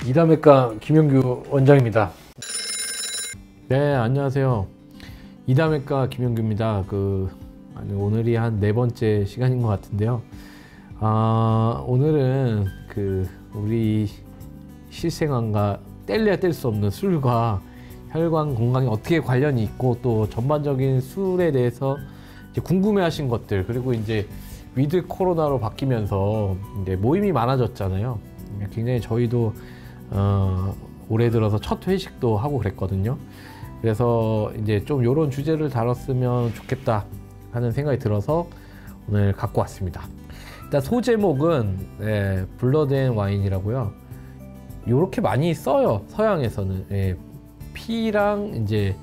이담외과 김영규 원장입니다. 네, 안녕하세요. 이담외과 김영규입니다. 오늘이 한 네 번째 시간인 것 같은데요. 오늘은 우리 실생활과 뗄래야 뗄 수 없는 술과 혈관 건강에 어떻게 관련이 있고, 또 전반적인 술에 대해서 이제 궁금해하신 것들, 그리고 이제 위드 코로나로 바뀌면서 이제 모임이 많아졌잖아요. 굉장히 저희도 올해 들어서 첫 회식도 하고 그랬거든요. 그래서 이제 좀 이런 주제를 다뤘으면 좋겠다 하는 생각이 들어서 오늘 갖고 왔습니다. 일단 소제목은 블러드 앤 와인이라고요. 이렇게 많이 써요, 서양에서는. 피랑 이제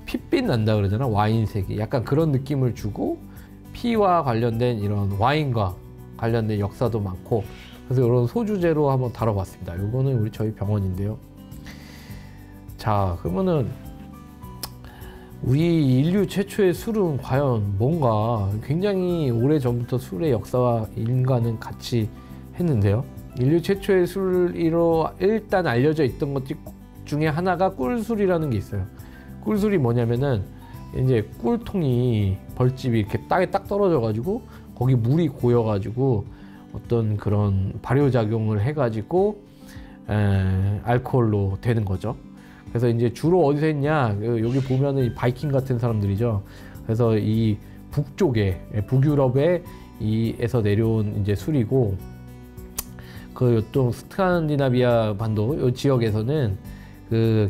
핏빛 난다 그러잖아, 와인색이. 약간 그런 느낌을 주고, 피와 관련된 이런 와인과 관련된 역사도 많고, 그래서 이런 소주제로 한번 다뤄봤습니다. 이거는 저희 병원인데요. 자, 그러면은 우리 인류 최초의 술은 과연 뭔가, 굉장히 오래전부터 술의 역사와 인과는 같이 했는데요. 인류 최초의 술로 일단 알려져 있던 것 중에 하나가 꿀술이라는 게 있어요. 꿀술이 뭐냐면은 이제 꿀통이, 벌집이 이렇게 땅에 딱 떨어져 가지고 거기 물이 고여 가지고 어떤 그런 발효작용을 해 가지고 알코올로 되는 거죠. 그래서 이제 주로 어디서 했냐, 여기 보면은 이 바이킹 같은 사람들이죠. 그래서 이 북쪽에, 북유럽에 에서 내려온 이제 술이고, 또 스칸디나비아 반도 이 지역에서는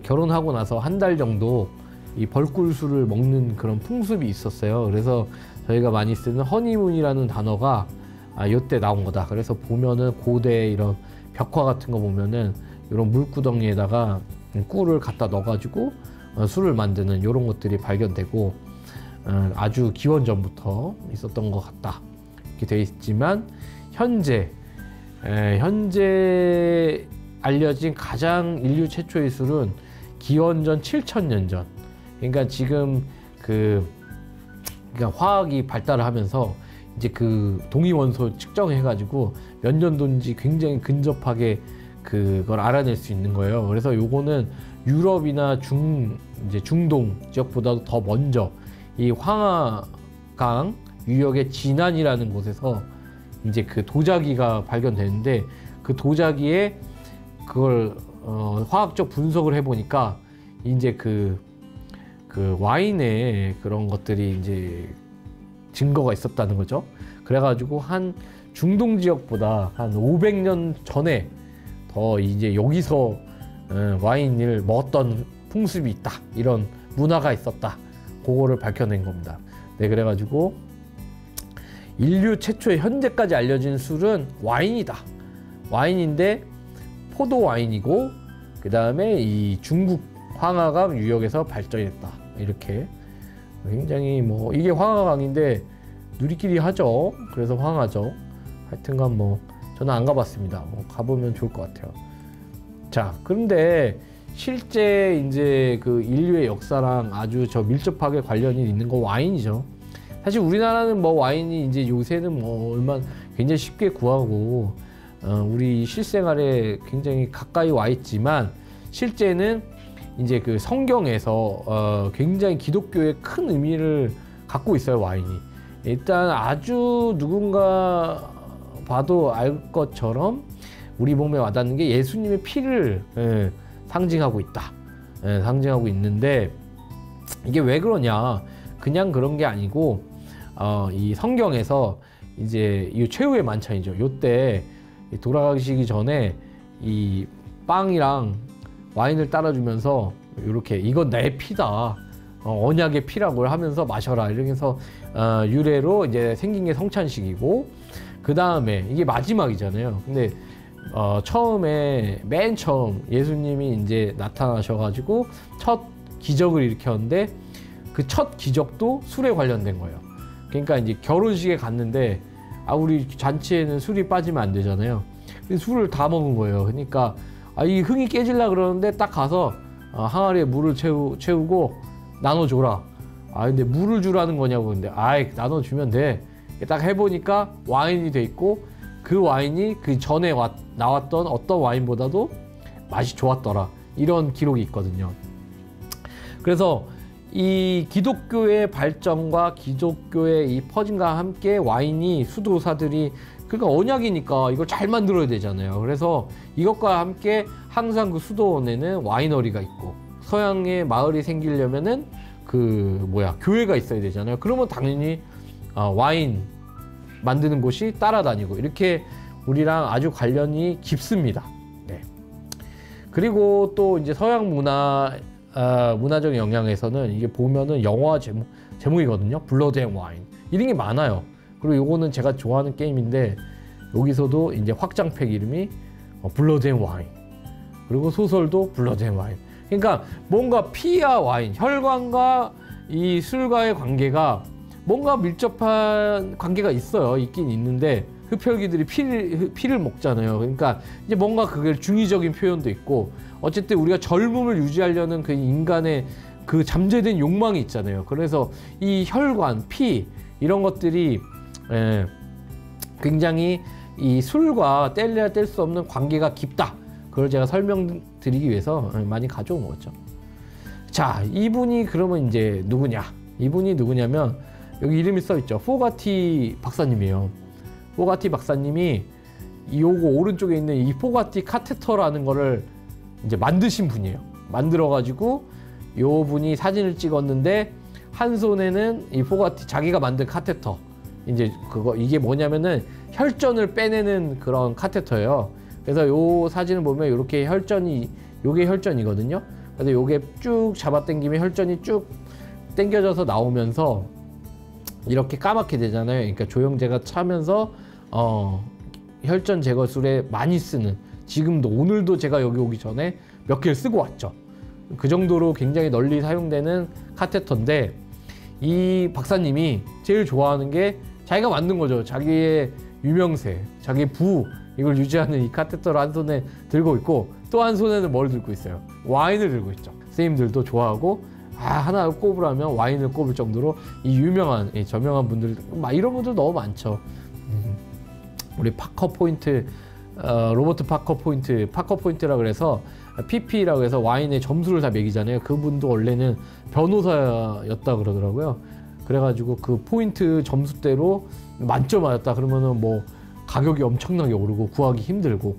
결혼하고 나서 한 달 정도 이 벌꿀술을 먹는 그런 풍습이 있었어요. 그래서 저희가 많이 쓰는 허니문이라는 단어가 이때 나온 거다. 그래서 보면은 고대 이런 벽화 같은 거 보면은 이런 물구덩이에다가 꿀을 갖다 넣어가지고 술을 만드는 이런 것들이 발견되고, 아주 기원전부터 있었던 것 같다 이렇게 되어 있지만, 현재 알려진 가장 인류 최초의 술은 기원전 7000년 전. 그러니까 지금 그러니까 화학이 발달을 하면서 이제 동위원소 측정해가지고 몇 년도인지 굉장히 근접하게 그걸 알아낼 수 있는 거예요. 그래서 요거는 유럽이나 이제 중동 지역보다도 더 먼저 이 황하강 유역의 진안이라는 곳에서 이제 도자기가 발견되는데, 그 도자기에 그걸 화학적 분석을 해보니까 이제 와인에 그런 것들이 이제 증거가 있었다는 거죠. 그래가지고 한 중동 지역보다 한 500년 전에 더 이제 여기서 와인을 먹었던 풍습이 있다, 이런 문화가 있었다, 그거를 밝혀낸 겁니다. 네, 그래가지고 인류 최초의 현재까지 알려진 술은 와인이다. 와인인데 포도 와인이고, 그 다음에 이 중국 황하강 유역에서 발전했다. 이렇게 굉장히 이게 황하강인데 누리끼리 하죠. 그래서 황하죠. 하여튼간 저는 안 가봤습니다. 가보면 좋을 것 같아요. 자, 그런데 실제 이제 인류의 역사랑 아주 밀접하게 관련이 있는 거 와인이죠. 사실 우리나라는 와인이 이제 요새는 굉장히 쉽게 구하고 우리 실생활에 굉장히 가까이 와 있지만, 실제는 이제 성경에서 굉장히 기독교의 큰 의미를 갖고 있어요, 와인이. 일단 아주 누군가 봐도 알 것처럼 우리 몸에 와닿는 게 예수님의 피를 상징하고 있다. 상징하고 있는데, 이게 왜 그러냐? 그냥 그런 게 아니고, 이 성경에서 이제 이 최후의 만찬이죠. 요때 돌아가시기 전에 이 빵이랑 와인을 따라주면서 이렇게 이건 내 피다, 언약의 피라고 하면서 마셔라, 이러면서 유래로 이제 생긴 게 성찬식이고, 그 다음에 이게 마지막이잖아요. 근데 맨 처음 예수님이 이제 나타나셔가지고 첫 기적을 일으켰는데, 그 첫 기적도 술에 관련된 거예요. 그러니까 이제 결혼식에 갔는데, 우리 잔치에는 술이 빠지면 안 되잖아요. 술을 다 먹은 거예요. 그러니까 이 흥이 깨질라 그러는데 딱 가서 항아리에 물을 채우고 나눠줘라. 근데 물을 주라는 거냐고. 근데 나눠주면 돼. 딱 해보니까 와인이 돼 있고, 그 와인이 그 전에 나왔던 어떤 와인보다도 맛이 좋았더라. 이런 기록이 있거든요. 그래서 이 기독교의 발전과 기독교의 이 퍼짐과 함께 와인이 수도사들이 그러니까 언약이니까 이걸 잘 만들어야 되잖아요. 그래서 이것과 함께 항상 그 수도원에는 와이너리가 있고 서양의 마을이 생기려면은 교회가 있어야 되잖아요. 그러면 당연히 와인 만드는 곳이 따라다니고 이렇게 우리랑 아주 관련이 깊습니다. 네. 그리고 또 이제 서양 문화적 영향에서는 이게 보면은 영화 제목이거든요. 블러드 앤 와인. 이런 게 많아요. 그리고 요거는 제가 좋아하는 게임인데 여기서도 이제 확장팩 이름이 블러드 앤 와인. 그리고 소설도 블러드 앤 와인. 그러니까 뭔가 피와 와인, 혈관과 이 술과의 관계가 뭔가 밀접한 관계가 있어요. 있긴 있는데 흡혈귀들이 피를 먹잖아요. 그러니까 이제 뭔가 그게 중의적인 표현도 있고 어쨌든 우리가 젊음을 유지하려는 그 인간의 그 잠재된 욕망이 있잖아요. 그래서 이 혈관, 피 이런 것들이 굉장히 이 술과 뗄래야 뗄 수 없는 관계가 깊다. 그걸 제가 설명드리기 위해서 많이 가져온 거죠. 자, 이분이 그러면 이제 누구냐? 이분이 누구냐면 여기 이름이 써 있죠. 포가티 박사님이에요. 포가티 박사님이 요거 오른쪽에 있는 이 포가티 카테터라는 거를 이제 만드신 분이에요. 만들어 가지고 요 분이 사진을 찍었는데 한 손에는 이 포가티 자기가 만든 카테터. 이제 이게 뭐냐면은 혈전을 빼내는 그런 카테터예요. 그래서 요 사진을 보면 이렇게 요게 혈전이거든요. 그래서 요게 쭉 잡아당기면 혈전이 쭉 당겨져서 나오면서 이렇게 까맣게 되잖아요. 그러니까 조영제가 차면서 혈전 제거술에 많이 쓰는, 지금도 오늘도 제가 여기 오기 전에 몇 개를 쓰고 왔죠. 그 정도로 굉장히 널리 사용되는 카테터인데 이 박사님이 제일 좋아하는 게 자기가 만든 거죠. 자기의 유명세, 자기의 부 이걸 유지하는 이 카테터를 한 손에 들고 있고 또 한 손에는 뭘 들고 있어요? 와인을 들고 있죠. 선생님들도 좋아하고 하나 꼽으라면 와인을 꼽을 정도로 이 유명한 저명한 분들 이런 분들 너무 많죠. 우리 파커 포인트, 로버트 파커 포인트라 그래서 PP라고 해서 와인의 점수를 다 매기잖아요. 그분도 원래는 변호사였다 그러더라고요. 그래가지고 그 포인트 점수대로 만점 맞았다 그러면은 뭐 가격이 엄청나게 오르고 구하기 힘들고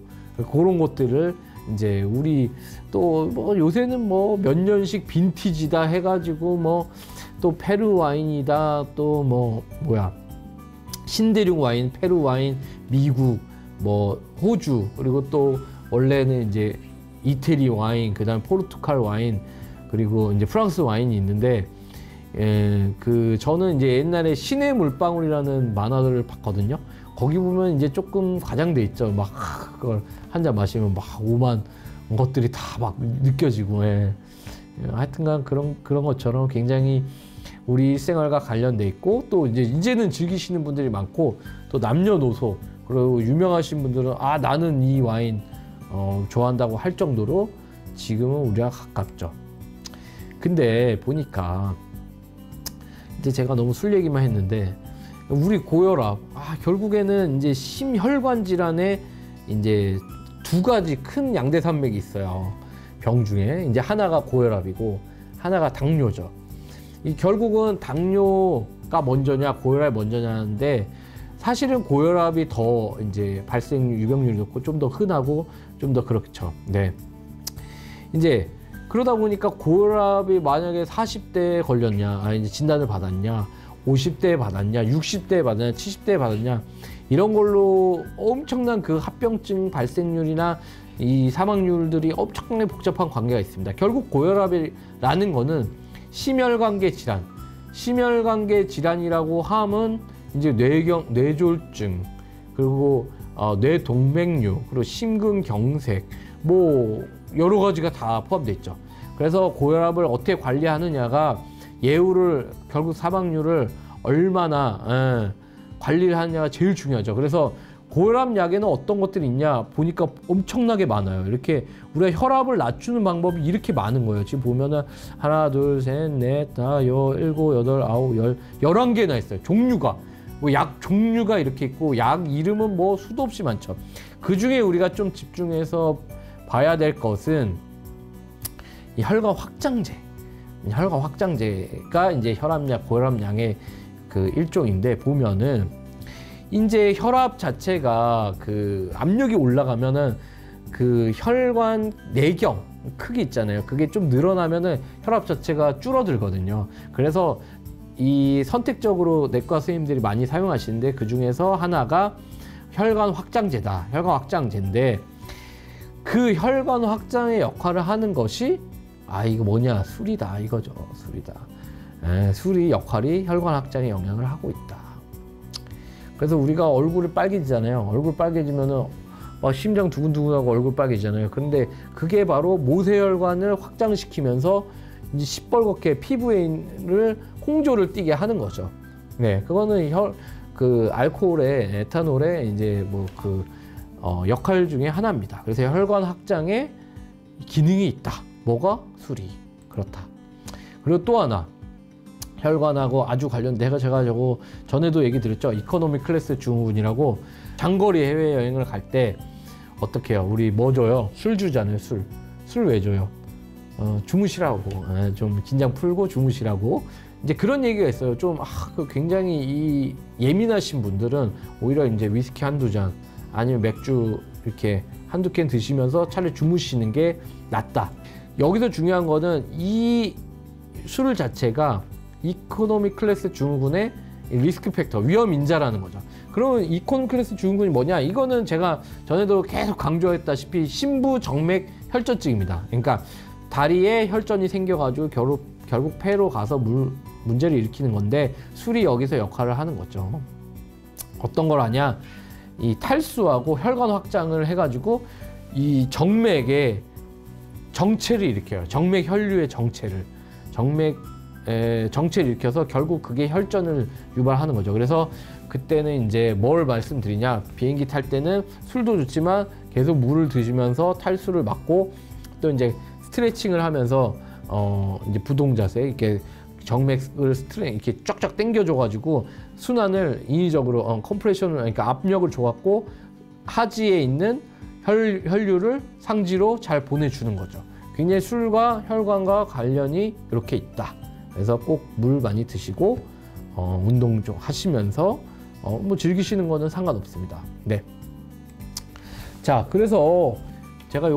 그런 것들을 이제 우리 또 뭐 요새는 뭐 몇 년씩 빈티지다 해가지고 뭐 또 페루 와인이다 또 뭐 신대륙 와인, 페루 와인, 미국 뭐 호주 그리고 또 원래는 이제 이태리 와인, 그다음 포르투갈 와인 그리고 이제 프랑스 와인이 있는데 저는 이제 옛날에 신의 물방울이라는 만화를 봤거든요. 거기 보면 이제 조금 과장돼 있죠. 막 그걸 한 잔 마시면 막 오만 것들이 다 막 느껴지고, 하여튼간 그런 것처럼 굉장히 우리 일생활과 관련돼 있고 또 이제는 즐기시는 분들이 많고 또 남녀노소 그리고 유명하신 분들은 나는 이 와인 좋아한다고 할 정도로 지금은 우리가 가깝죠. 근데 보니까 이제 제가 너무 술 얘기만 했는데 우리 고혈압 결국에는 이제 심혈관 질환에 이제 두 가지 큰 양대산맥이 있어요. 병 중에 이제 하나가 고혈압이고 하나가 당뇨죠. 결국은 당뇨가 먼저냐 고혈압이 먼저냐인데 사실은 고혈압이 더 이제 발생 유병률이 높고 좀 더 흔하고 좀 더 그렇죠. 네. 이제 그러다 보니까 고혈압이 만약에 40대에 걸렸냐, 이제 진단을 받았냐, 50대에 받았냐, 60대에 받았냐, 70대에 받았냐, 이런 걸로 엄청난 그 합병증 발생률이나 이 사망률들이 엄청나게 복잡한 관계가 있습니다. 결국 고혈압이라는 거는 심혈관계 질환이라고 하면 이제 뇌졸중, 그리고 뇌동맥류, 그리고 심근경색, 뭐 여러 가지가 다 포함되어 있죠. 그래서 고혈압을 어떻게 관리하느냐가 결국 사망률을 얼마나 관리를 하느냐가 제일 중요하죠. 그래서 고혈압 약에는 어떤 것들이 있냐 보니까 엄청나게 많아요. 이렇게 우리가 혈압을 낮추는 방법이 이렇게 많은 거예요. 지금 보면은 하나, 둘, 셋, 넷, 다, 일곱, 여덟, 아홉, 11개나 있어요. 종류가. 뭐 약 종류가 이렇게 있고 약 이름은 뭐 수도 없이 많죠. 그 중에 우리가 좀 집중해서 봐야 될 것은 이 혈관 확장제. 혈관 확장제가 이제 혈압약, 고혈압약의 그 일종인데, 보면은 이제 혈압 자체가 그 압력이 올라가면은 그 혈관 내경 크기 있잖아요. 그게 좀 늘어나면은 혈압 자체가 줄어들거든요. 그래서 이 선택적으로 내과 선생님들이 많이 사용하시는데, 그 중에서 하나가 혈관 확장제다. 혈관 확장제인데, 그 혈관 확장의 역할을 하는 것이 이거 뭐냐, 술이다 이거죠. 술이다. 술이 역할이 혈관 확장에 영향을 하고 있다. 그래서 우리가 얼굴이 빨개지잖아요. 얼굴 빨개지면은 심장 두근두근하고 얼굴 빨개지잖아요. 그런데 그게 바로 모세혈관을 확장시키면서 이제 시뻘겋게 피부를 홍조를 띠게 하는 거죠. 네, 그거는 그 알코올의 에탄올의 이제 뭐 그 역할 중에 하나입니다. 그래서 혈관 확장에 기능이 있다. 뭐가? 술이. 그렇다. 그리고 또 하나, 혈관하고 아주 관련된, 제가 저거 전에도 얘기 드렸죠. 이코노미 클래스 증후군이라고. 장거리 해외여행을 갈 때 어떻게 해요? 우리 뭐 줘요? 술 주잖아요. 술 왜 줘요? 주무시라고. 좀 긴장 풀고 주무시라고. 이제 그런 얘기가 있어요. 좀 굉장히 이 예민하신 분들은 오히려 이제 위스키 한두 잔 아니면 맥주 이렇게 한두 캔 드시면서 차라리 주무시는 게 낫다. 여기서 중요한 거는 이 술 자체가 이코노미 클래스 증후군의 리스크 팩터, 위험 인자라는 거죠. 그러면 이코노미 클래스 증후군이 뭐냐? 이거는 제가 전에도 계속 강조했다시피 심부 정맥 혈전증입니다. 그러니까 다리에 혈전이 생겨가지고 결국 폐로 가서 문제를 일으키는 건데, 술이 여기서 역할을 하는 거죠. 어떤 걸 하냐? 이 탈수하고 혈관 확장을 해가지고 이 정맥의 정체를 일으켜요. 정맥 혈류의 정체를 일으켜서 결국 그게 혈전을 유발하는 거죠. 그래서 그때는 이제 뭘 말씀드리냐? 비행기 탈 때는 술도 좋지만 계속 물을 드시면서 탈수를 막고, 또 이제 스트레칭을 하면서 이제 부동 자세, 이렇게 정맥을 이렇게 쫙쫙 당겨줘가지고 순환을 인위적으로 컴프레션을, 그러니까 압력을 줘갖고 하지에 있는 혈류를 상지로 잘 보내주는 거죠. 굉장히 술과 혈관과 관련이 이렇게 있다. 그래서 꼭 물 많이 드시고 운동 좀 하시면서 뭐 즐기시는 거는 상관없습니다. 네. 자, 그래서 제가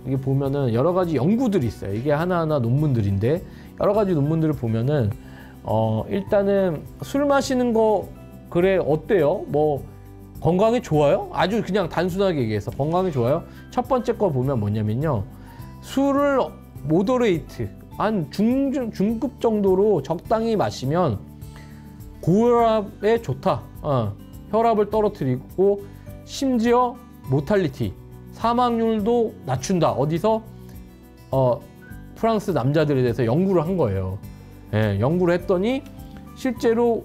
이게 보면은 여러 가지 연구들이 있어요. 이게 하나하나 논문들인데, 여러 가지 논문들을 보면은 일단은 술 마시는 거 그래 어때요? 뭐 건강에 좋아요? 아주 그냥 단순하게 얘기해서 건강에 좋아요? 첫 번째 거 보면 뭐냐면요, 술을 모더레이트 한 중급 정도로 적당히 마시면 고혈압에 좋다. 혈압을 떨어뜨리고 심지어 모탈리티, 사망률도 낮춘다. 어디서? 프랑스 남자들에 대해서 연구를 한 거예요. 연구를 했더니 실제로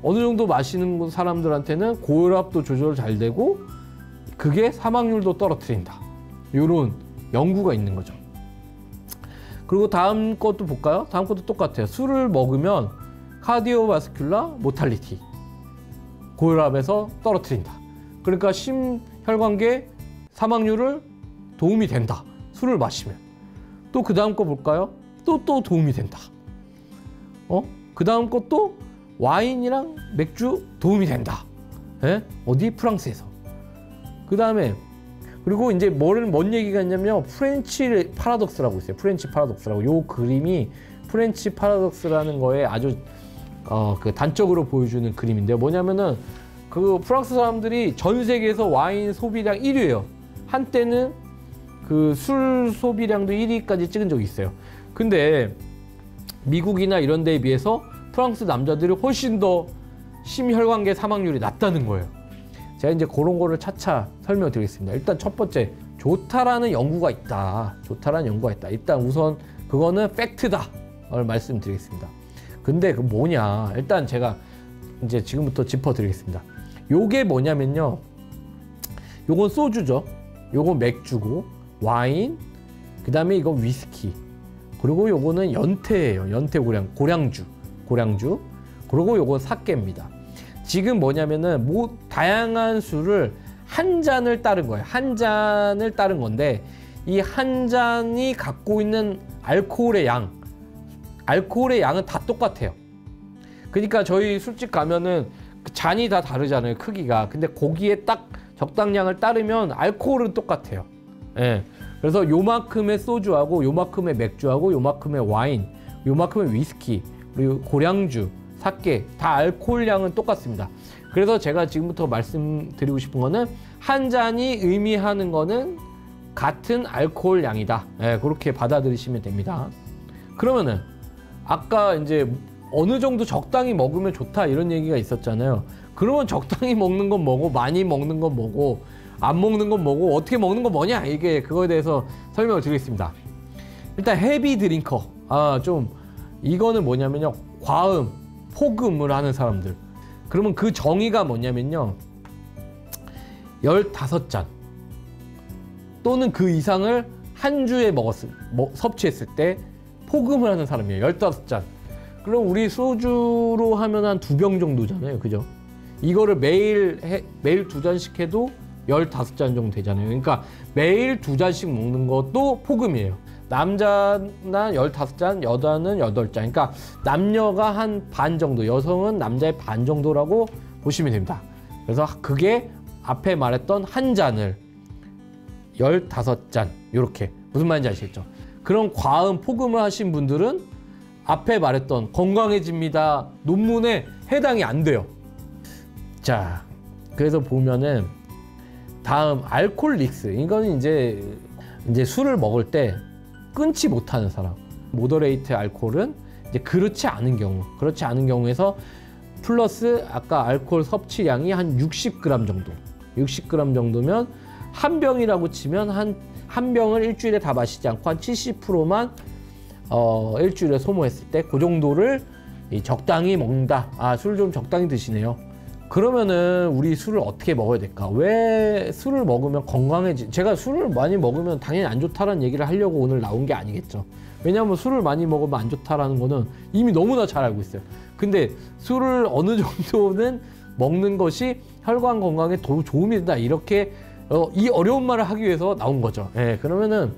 어느 정도 마시는 사람들한테는 고혈압도 조절 잘 되고 그게 사망률도 떨어뜨린다. 이런 연구가 있는 거죠. 그리고 다음 것도 볼까요? 다음 것도 똑같아요. 술을 먹으면 카디오바스큘라 모탈리티, 고혈압에서 떨어뜨린다. 그러니까 심혈관계 사망률을 도움이 된다. 술을 마시면. 또 그 다음 거 볼까요? 또 도움이 된다. 그 다음 것도 와인이랑 맥주 도움이 된다. 어디? 프랑스에서. 그 다음에 그리고 이제 뭔 얘기가 있냐면 프렌치 파라독스라고 있어요. 프렌치 파라독스라고. 요 그림이 프렌치 파라독스라는 거에 아주 그 단적으로 보여주는 그림인데요. 뭐냐면은 그 프랑스 사람들이 전 세계에서 와인 소비량 1위예요. 한때는 그 술 소비량도 1위까지 찍은 적이 있어요. 근데 미국이나 이런 데에 비해서 프랑스 남자들이 훨씬 더 심혈관계 사망률이 낮다는 거예요. 제가 이제 그런 거를 차차 설명드리겠습니다. 일단 첫 번째, 좋다라는 연구가 있다. 좋다라는 연구가 있다. 일단 우선 그거는 팩트다를 말씀드리겠습니다. 근데 그 뭐냐? 일단 제가 이제 지금부터 짚어드리겠습니다. 요게 뭐냐면요. 요건 소주죠. 요건 맥주고, 와인, 그 다음에 이건 위스키, 그리고 요거는 연태예요. 연태 고량주. 그리고 요건 사케입니다. 지금 뭐냐면은 다양한 술을 한 잔을 따른 거예요. 한 잔을 따른 건데, 이 한 잔이 갖고 있는 알코올의 양은 다 똑같아요. 그러니까 저희 술집 가면은 그 잔이 다 다르잖아요, 크기가. 근데 거기에 딱 적당량을 따르면 알코올은 똑같아요. 예. 그래서 요만큼의 소주하고 요만큼의 맥주하고 요만큼의 와인, 요만큼의 위스키, 그리고 고량주, 사케 다 알코올량은 똑같습니다. 그래서 제가 지금부터 말씀드리고 싶은 거는 한 잔이 의미하는 거는 같은 알코올량이다. 예, 그렇게 받아들이시면 됩니다. 그러면은 아까 이제 어느 정도 적당히 먹으면 좋다 이런 얘기가 있었잖아요. 그러면 적당히 먹는 건 뭐고, 많이 먹는 건 뭐고, 안 먹는 건 뭐고, 어떻게 먹는 건 뭐냐, 이게 그거에 대해서 설명을 드리겠습니다. 일단 헤비 드링커, 좀 이거는 뭐냐면요, 과음, 폭음을 하는 사람들. 그러면 그 정의가 뭐냐면요, 15잔 또는 그 이상을 한 주에 섭취했을 때 폭음을 하는 사람이에요. 15잔. 그럼 우리 소주로 하면 한 2병 정도잖아요, 그죠? 이거를 매일 2잔씩 해도 15잔 정도 되잖아요. 그러니까 매일 2잔씩 먹는 것도 폭음이에요. 남자는 15잔, 여자는 8잔. 그러니까 남녀가 한 반 정도, 여성은 남자의 반 정도라고 보시면 됩니다. 그래서 그게 앞에 말했던 한 잔을 15잔, 이렇게. 무슨 말인지 아시겠죠? 그런 과음, 폭음을 하신 분들은 앞에 말했던 건강해집니다 논문에 해당이 안 돼요. 자, 그래서 보면은 다음 알코올릭스. 이거는 이제 술을 먹을 때 끊지 못하는 사람. 모더레이트 알코올은 이제 그렇지 않은 경우에서 플러스 아까 알코올 섭취량이 한 60g 정도. 60g 정도면 한 병이라고 치면 한 병을 일주일에 다 마시지 않고 한 70%만 일주일에 소모했을 때 그 정도를 적당히 먹는다. 술 좀 적당히 드시네요. 그러면은 우리 술을 어떻게 먹어야 될까? 왜 술을 먹으면 제가 술을 많이 먹으면 당연히 안 좋다라는 얘기를 하려고 오늘 나온 게 아니겠죠. 왜냐하면 술을 많이 먹으면 안 좋다라는 거는 이미 너무나 잘 알고 있어요. 근데 술을 어느 정도는 먹는 것이 혈관 건강에 더 도움이 된다. 이렇게 이 어려운 말을 하기 위해서 나온 거죠. 예, 그러면은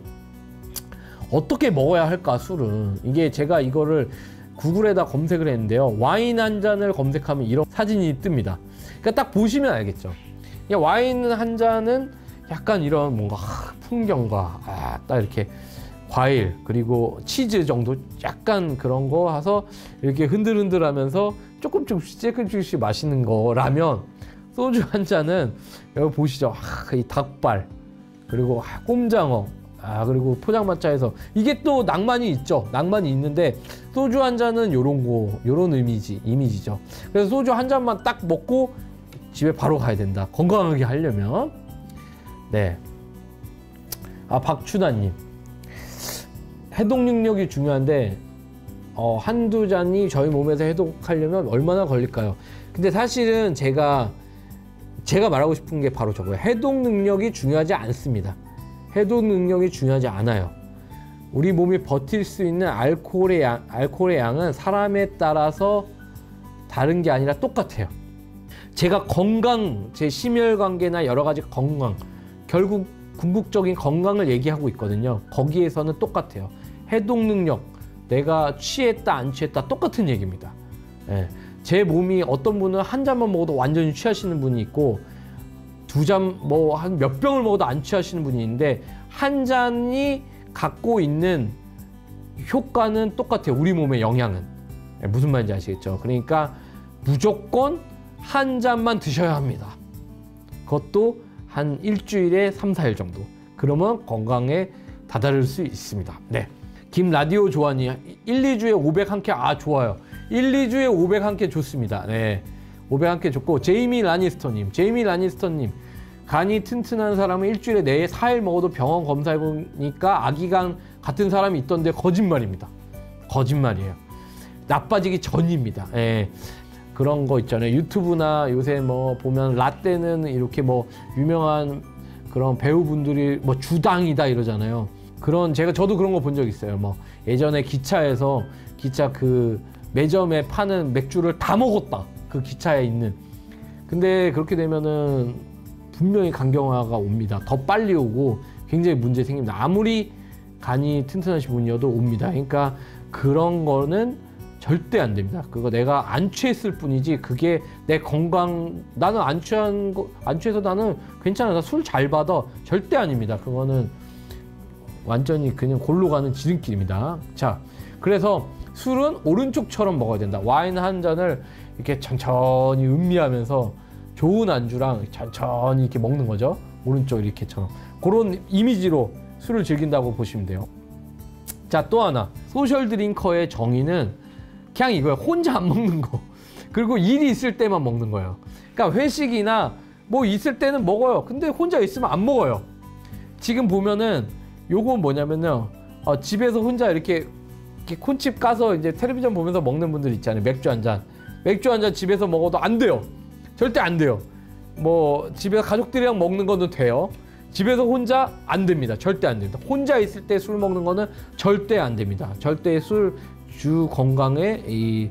어떻게 먹어야 할까, 술은. 이게 제가 이거를 구글에다 검색을 했는데요. 와인 한 잔을 검색하면 이런 사진이 뜹니다. 그러니까 딱 보시면 알겠죠. 그냥 와인 한 잔은 약간 이런 뭔가 풍경과 딱 이렇게 과일 그리고 치즈 정도 약간 그런 거 해서 이렇게 흔들흔들하면서 조금씩 마시는 거라면, 소주 한 잔은 여기 보시죠. 이 닭발 그리고 꼼장어 그리고 포장마차에서 이게 또 낭만이 있죠. 낭만이 있는데 소주 한 잔은 요런 이미지죠. 그래서 소주 한 잔만 딱 먹고 집에 바로 가야 된다. 건강하게 하려면. 네. 박춘아님. 해독 능력이 중요한데 한두 잔이 저희 몸에서 해독하려면 얼마나 걸릴까요? 근데 사실은 제가 말하고 싶은 게 바로 저거예요. 해독 능력이 중요하지 않습니다. 해독 능력이 중요하지 않아요. 우리 몸이 버틸 수 있는 알코올의 양은 사람에 따라서 다른 게 아니라 똑같아요. 제가 제 심혈관계나 여러 가지 건강, 결국 궁극적인 건강을 얘기하고 있거든요. 거기에서는 똑같아요. 해독 능력, 내가 취했다 안 취했다 똑같은 얘기입니다. 예. 제 몸이 어떤 분은 한 잔만 먹어도 완전히 취하시는 분이 있고, 두 잔 한 몇 병을 먹어도 안 취하시는 분이 있는데, 한 잔이 갖고 있는 효과는 똑같아요. 우리 몸의 영향은. 무슨 말인지 아시겠죠? 그러니까 무조건 한 잔만 드셔야 합니다. 그것도 한 일주일에 3, 4일 정도. 그러면 건강에 다다를 수 있습니다. 네. 김라디오 조아니 1, 2주에 501캔 좋아요. 1, 2주에 501캔 좋습니다. 네. 501캔 좋고, 제이미 라니스터님 간이 튼튼한 사람은 일주일에 내에 4일 먹어도 병원 검사해보니까 아기간 같은 사람이 있던데 거짓말입니다. 거짓말이에요. 나빠지기 전입니다. 예. 그런 거 있잖아요. 유튜브나 요새 보면 라떼는 이렇게 유명한 그런 배우분들이 주당이다 이러잖아요. 저도 그런 거 본 적 있어요. 예전에 기차 그 매점에 파는 맥주를 다 먹었다. 그 기차에 있는. 근데 그렇게 되면은 분명히 간경화가 옵니다. 더 빨리 오고 굉장히 문제 생깁니다. 아무리 간이 튼튼하신 분이어도 옵니다. 그러니까 그런 거는 절대 안 됩니다. 그거 내가 안 취했을 뿐이지 그게 내 건강, 나는 안 취해서 나는 괜찮아, 나 술 잘 받아, 절대 아닙니다. 그거는 완전히 그냥 골로 가는 지름길입니다. 자, 그래서 술은 오른쪽처럼 먹어야 된다. 와인 한 잔을 이렇게 천천히 음미하면서 좋은 안주랑 천천히 이렇게 먹는 거죠. 오른쪽 이렇게처럼. 그런 이미지로 술을 즐긴다고 보시면 돼요. 자, 또 하나. 소셜 드링커의 정의는 그냥 이거예요. 혼자 안 먹는 거. 그리고 일이 있을 때만 먹는 거예요. 그러니까 회식이나 뭐 있을 때는 먹어요. 근데 혼자 있으면 안 먹어요. 지금 보면은 요건 뭐냐면요. 집에서 혼자 이렇게 콘칩 까서 이제 텔레비전 보면서 먹는 분들 있잖아요. 맥주 한 잔. 맥주 한 잔 집에서 먹어도 안 돼요. 절대 안 돼요. 뭐 집에서 가족들이랑 먹는 거는 돼요. 집에서 혼자 안 됩니다. 절대 안 됩니다. 혼자 있을 때 술 먹는 거는 절대 안 됩니다. 절대 주 건강에 이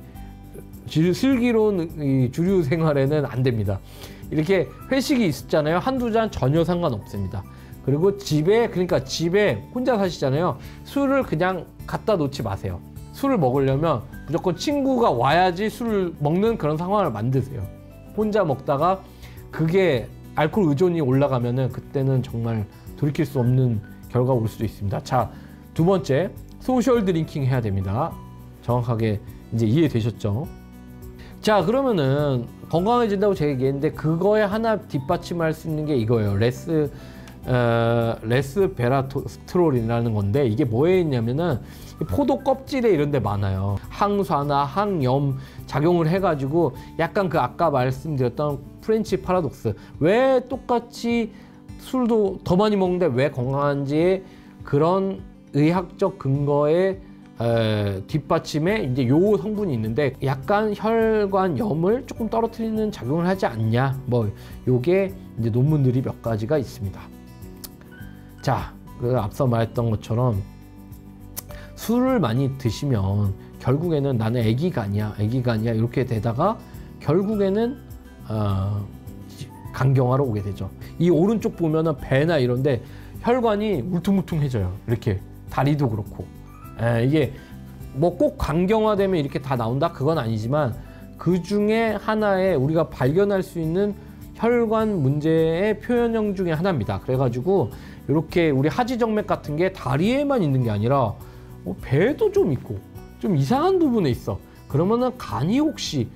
슬기로운 이 주류 생활에는 안 됩니다. 이렇게 회식이 있잖아요. 한두 잔 전혀 상관없습니다. 그리고 그러니까 집에 혼자 사시잖아요. 술을 그냥 갖다 놓지 마세요. 술을 먹으려면 무조건 친구가 와야지 술을 먹는 그런 상황을 만드세요. 혼자 먹다가 그게 알코올 의존이 올라가면은 그때는 정말 돌이킬 수 없는 결과가 올 수도 있습니다. 자, 두 번째, 소셜 드링킹 해야 됩니다. 정확하게 이제 이해되셨죠? 자, 그러면은 건강해진다고 제가 얘기했는데 그거에 하나 뒷받침할 수 있는 게 이거예요. 레스베라트롤이라는 건데 이게 뭐에 있냐면은 포도 껍질에 이런 데 많아요. 항산화, 항염 작용을 해가지고 약간 그 아까 말씀드렸던 프렌치 파라독스, 왜 똑같이 술도 더 많이 먹는데 왜 건강한지의 그런 의학적 근거에 뒷받침에 이제 요 성분이 있는데 약간 혈관염을 조금 떨어뜨리는 작용을 하지 않냐, 뭐 요게 이제 논문들이 몇 가지가 있습니다. 자, 그 앞서 말했던 것처럼 술을 많이 드시면 결국에는 나는 애기가 아니야 이렇게 되다가 결국에는 간경화로 오게 되죠. 이 오른쪽 보면은 배나 이런데 혈관이 울퉁불퉁해져요. 이렇게 다리도 그렇고. 이게 뭐 꼭 간경화되면 이렇게 다 나온다 그건 아니지만 그 중에 하나의 우리가 발견할 수 있는 혈관 문제의 표현형 중에 하나입니다. 그래가지고 이렇게 우리 하지정맥 같은 게 다리에만 있는 게 아니라 배에도 좀 있고 좀 이상한 부분에 있어. 그러면은 간이 혹시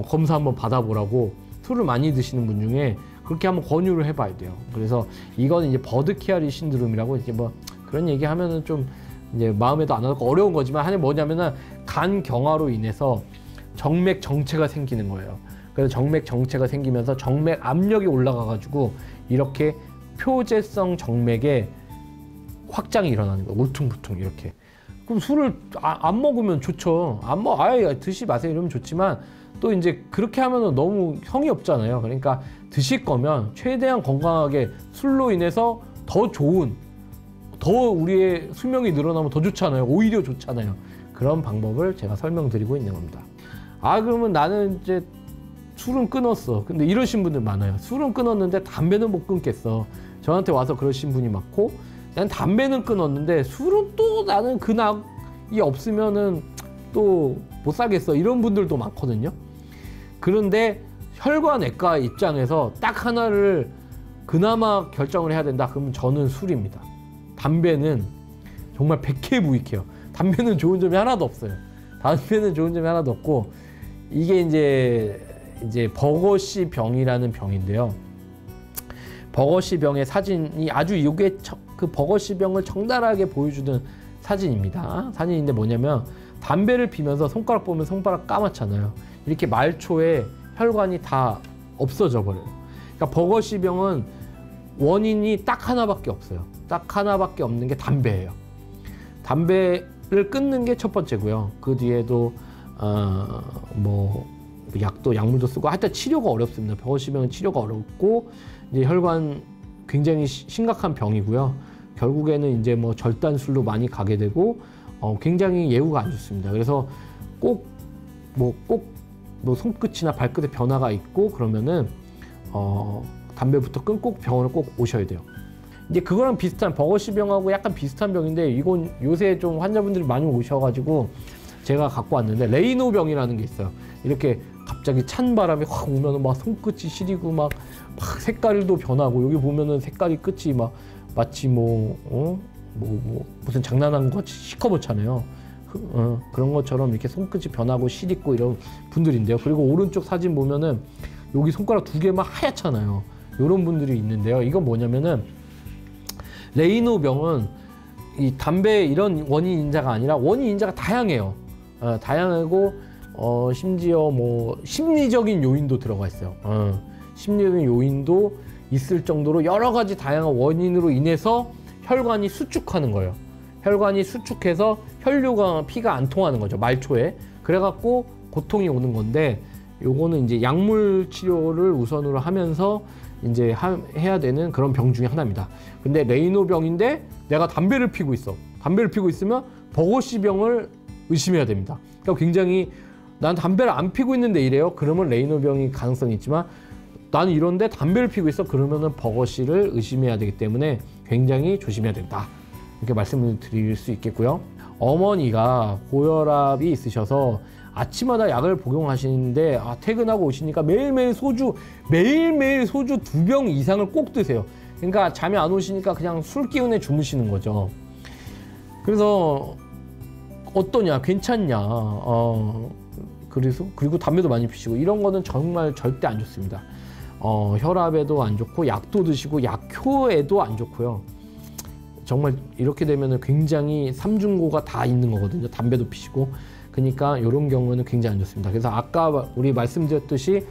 검사 한번 받아보라고 술을 많이 드시는 분 중에 그렇게 한번 권유를 해봐야 돼요. 그래서 이거는 이제 버드키아리 신드롬이라고 이제 뭐 그런 얘기하면은 좀 이제 마음에도 안 와서 어려운 거지만 하나 뭐냐면은 간 경화로 인해서 정맥 정체가 생기는 거예요. 그래서 정맥 정체가 생기면서 정맥 압력이 올라가가지고 이렇게 표재성 정맥에 확장이 일어나는 거예요. 울퉁불퉁 이렇게. 그럼 술을 안 먹으면 좋죠. 아예 드시 마세요 이러면 좋지만 또 이제 그렇게 하면은 너무 성의 없잖아요. 그러니까 드실 거면 최대한 건강하게 술로 인해서 더 좋은, 더 우리의 수명이 늘어나면 더 좋잖아요. 오히려 좋잖아요. 그런 방법을 제가 설명드리고 있는 겁니다. 그러면 나는 이제 술은 끊었어. 근데 이러신 분들 많아요. 술은 끊었는데 담배는 못 끊겠어. 저한테 와서 그러신 분이 많고, 난 담배는 끊었는데 술은 또 나는 그 낙이 없으면은 또 못 사겠어. 이런 분들도 많거든요. 그런데 혈관외과 입장에서 딱 하나를 그나마 결정을 해야 된다. 그러면 저는 술입니다. 담배는 정말 백해무익해요. 담배는 좋은 점이 하나도 없어요. 담배는 좋은 점이 하나도 없고, 이게 이제 버거시 병이라는 병인데요. 버거시 병의 사진이 아주 이게 그 버거시 병을 적나라하게 보여주는 사진입니다. 사진인데 뭐냐면 담배를 피면서 손가락 보면 손가락 까맣잖아요. 이렇게 말초에 혈관이 다 없어져 버려요. 그러니까 버거시 병은 원인이 딱 하나밖에 없어요. 딱 하나밖에 없는 게 담배예요. 담배를 끊는 게 첫 번째고요. 그 뒤에도 뭐 약물도 쓰고 하여튼 치료가 어렵습니다. 버거시 병은 치료가 어렵고 이제 혈관 굉장히 심각한 병이고요. 결국에는 이제 뭐 절단술로 많이 가게 되고 굉장히 예후가 안 좋습니다. 그래서 꼭 손끝이나 발끝에 변화가 있고 그러면은 담배부터 끊고 병원을 꼭 오셔야 돼요. 이제 그거랑 비슷한 버거시병하고 약간 비슷한 병인데 이건 요새 좀 환자분들이 많이 오셔가지고 제가 갖고 왔는데 레이노병이라는 게 있어요. 이렇게 갑자기 찬 바람이 확 오면은 막 손끝이 시리고 막 색깔도 변하고 여기 보면은 색깔이 끝이 막 마치 뭐 무슨 장난한 거 시커멓잖아요. 그런 것처럼 이렇게 손끝이 변하고 시리고 이런 분들인데요. 그리고 오른쪽 사진 보면은 여기 손가락 두 개만 하얗잖아요. 이런 분들이 있는데요. 이건 뭐냐면은 레이노병은 이 담배 이런 원인 인자가 아니라 원인 인자가 다양해요. 다양하고 심지어 뭐 심리적인 요인도 들어가 있어요. 심리적인 요인도 있을 정도로 여러 가지 다양한 원인으로 인해서 혈관이 수축하는 거예요. 혈관이 수축해서 혈류가 피가 안 통하는 거죠. 말초에. 그래갖고 고통이 오는 건데 요거는 이제 약물 치료를 우선으로 하면서 이제 해야 되는 그런 병 중에 하나입니다. 근데 레이노병인데 내가 담배를 피고 있어. 담배를 피고 있으면 버거시병을 의심해야 됩니다. 그러니까 굉장히 난 담배를 안 피고 있는데 이래요. 그러면 레이노병이 가능성이 있지만 나는 이런데 담배를 피고 있어. 그러면은 버거시를 의심해야 되기 때문에 굉장히 조심해야 된다. 이렇게 말씀을 드릴 수 있겠고요. 어머니가 고혈압이 있으셔서 아침마다 약을 복용하시는데 퇴근하고 오시니까 매일매일 소주 2병 이상을 꼭 드세요. 그러니까 잠이 안 오시니까 그냥 술 기운에 주무시는 거죠. 그래서 어떠냐, 괜찮냐, 그리고 담배도 많이 피시고 이런 거는 정말 절대 안 좋습니다. 혈압에도 안 좋고 약도 드시고 약효에도 안 좋고요. 정말 이렇게 되면 굉장히 삼중고가 다 있는 거거든요. 담배도 피시고. 그러니까 이런 경우는 굉장히 안 좋습니다. 그래서 아까 우리 말씀드렸듯이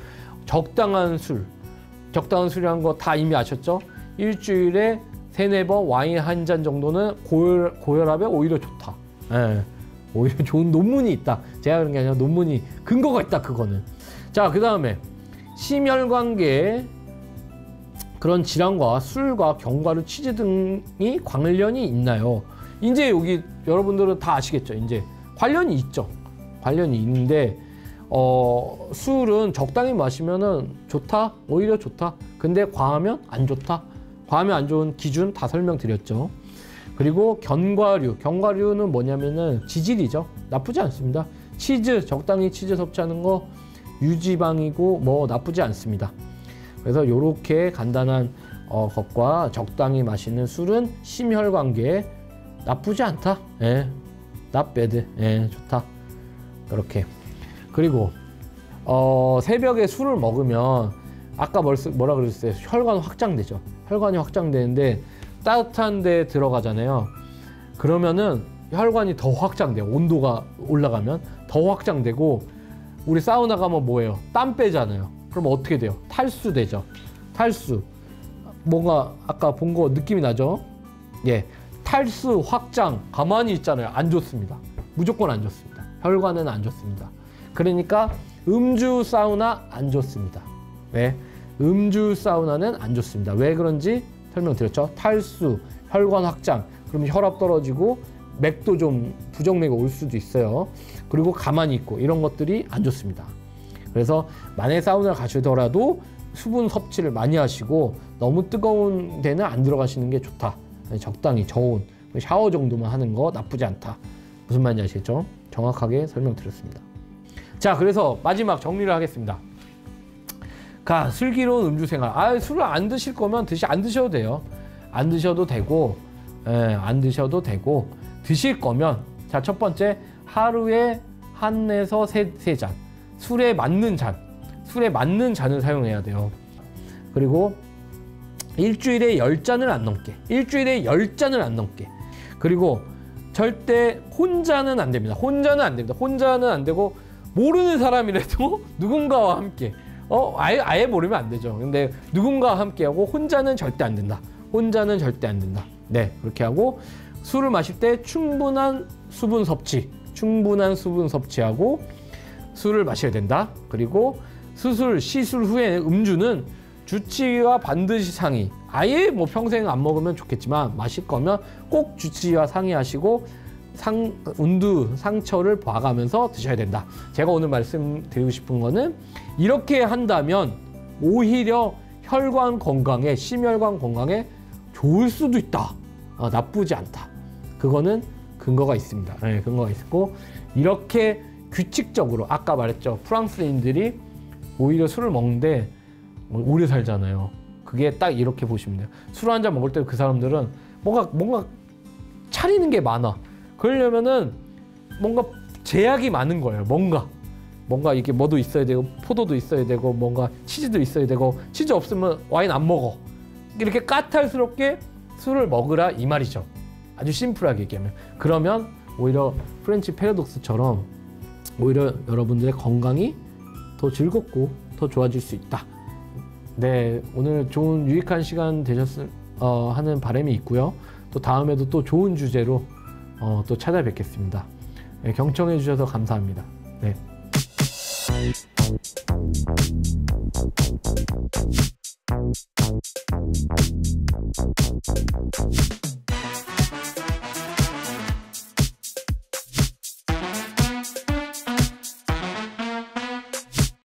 적당한 술이라는 거 다 이미 아셨죠? 일주일에 3-4번 와인 한 잔 정도는 고혈압에 오히려 좋다. 예, 오히려 좋은 논문이 있다. 제가 그런 게 아니라 논문이 근거가 있다. 그거는. 자, 그 다음에 심혈관계 그런 질환과 술과 견과류, 치즈 등이 관련이 있나요? 이제 여기 여러분들은 다 아시겠죠? 이제 관련이 있죠. 관련이 있는데 술은 적당히 마시면은 좋다, 오히려 좋다. 근데 과하면 안 좋다. 과하면 안 좋은 기준 다 설명드렸죠. 그리고 견과류는 뭐냐면은 지질이죠. 나쁘지 않습니다. 치즈, 적당히 치즈 섭취하는 거 유지방이고 뭐 나쁘지 않습니다. 그래서 이렇게 간단한 것과 적당히 마시는 술은 심혈관계에 나쁘지 않다. 예, not bad. 예, 좋다. 그렇게. 그리고 새벽에 술을 먹으면 아까 뭐라 그랬어요? 혈관 확장되죠. 혈관이 확장되는데 따뜻한 데 들어가잖아요. 그러면은 혈관이 더 확장돼요. 온도가 올라가면 더 확장되고 우리 사우나 가면 뭐예요? 땀 빼잖아요. 그럼 어떻게 돼요? 탈수되죠. 탈수. 뭔가 아까 본 거 느낌이 나죠? 예. 탈수, 확장, 가만히 있잖아요. 안 좋습니다. 무조건 안 좋습니다. 혈관은 안 좋습니다. 그러니까 음주 사우나 안 좋습니다. 왜? 음주 사우나는 안 좋습니다. 왜 그런지 설명드렸죠? 탈수, 혈관 확장, 그러면 혈압 떨어지고 맥도 좀 부정맥이 올 수도 있어요. 그리고 가만히 있고 이런 것들이 안 좋습니다. 그래서 만약에 사우나를 가시더라도 수분 섭취를 많이 하시고 너무 뜨거운 데는 안 들어가시는 게 좋다. 적당히 저온, 샤워 정도만 하는 거 나쁘지 않다. 무슨 말인지 아시겠죠? 정확하게 설명드렸습니다. 자, 그래서 마지막 정리를 하겠습니다. 슬기로운 음주 생활. 술을 안 드실 거면 안 드셔도 돼요. 안 드셔도 되고, 안 드셔도 되고, 드실 거면, 자, 첫 번째, 하루에 1에서 3잔. 술에 맞는 잔을 사용해야 돼요. 그리고 일주일에 10잔을 안 넘게. 일주일에 10잔을 안 넘게. 그리고 절대 혼자는 안 됩니다. 혼자는 안 되고, 모르는 사람이라도 누군가와 함께. 아예 모르면 안 되죠. 근데 누군가와 함께하고 혼자는 절대 안 된다. 네, 그렇게 하고 술을 마실 때 충분한 수분 섭취하고 술을 마셔야 된다. 그리고 시술 후에 음주는 주치의와 반드시 상의. 아예 뭐 평생 안 먹으면 좋겠지만 마실 거면 꼭 주치의와 상의하시고 상처를 봐가면서 드셔야 된다. 제가 오늘 말씀드리고 싶은 거는 이렇게 한다면 오히려 심혈관 건강에 좋을 수도 있다. 나쁘지 않다. 그거는 근거가 있습니다. 네, 근거가 있고 이렇게 규칙적으로 아까 말했죠. 프랑스인들이 오히려 술을 먹는데 오래 살잖아요. 그게 딱 이렇게 보시면 돼요. 술 한 잔 먹을 때 그 사람들은 뭔가 차리는 게 많아. 그러려면은 뭔가 제약이 많은 거예요. 뭔가 이게 뭐도 있어야 되고 포도도 있어야 되고 뭔가 치즈도 있어야 되고 치즈 없으면 와인 안 먹어. 이렇게 까탈스럽게 술을 먹으라 이 말이죠. 아주 심플하게 얘기하면. 그러면 오히려 프렌치 패러독스처럼 오히려 여러분들의 건강이 더 즐겁고 더 좋아질 수 있다. 네, 오늘 좋은 유익한 시간 되셨을 하는 바람이 있고요. 또 다음에도 또 좋은 주제로 또 찾아뵙겠습니다. 네, 경청해 주셔서 감사합니다. 네.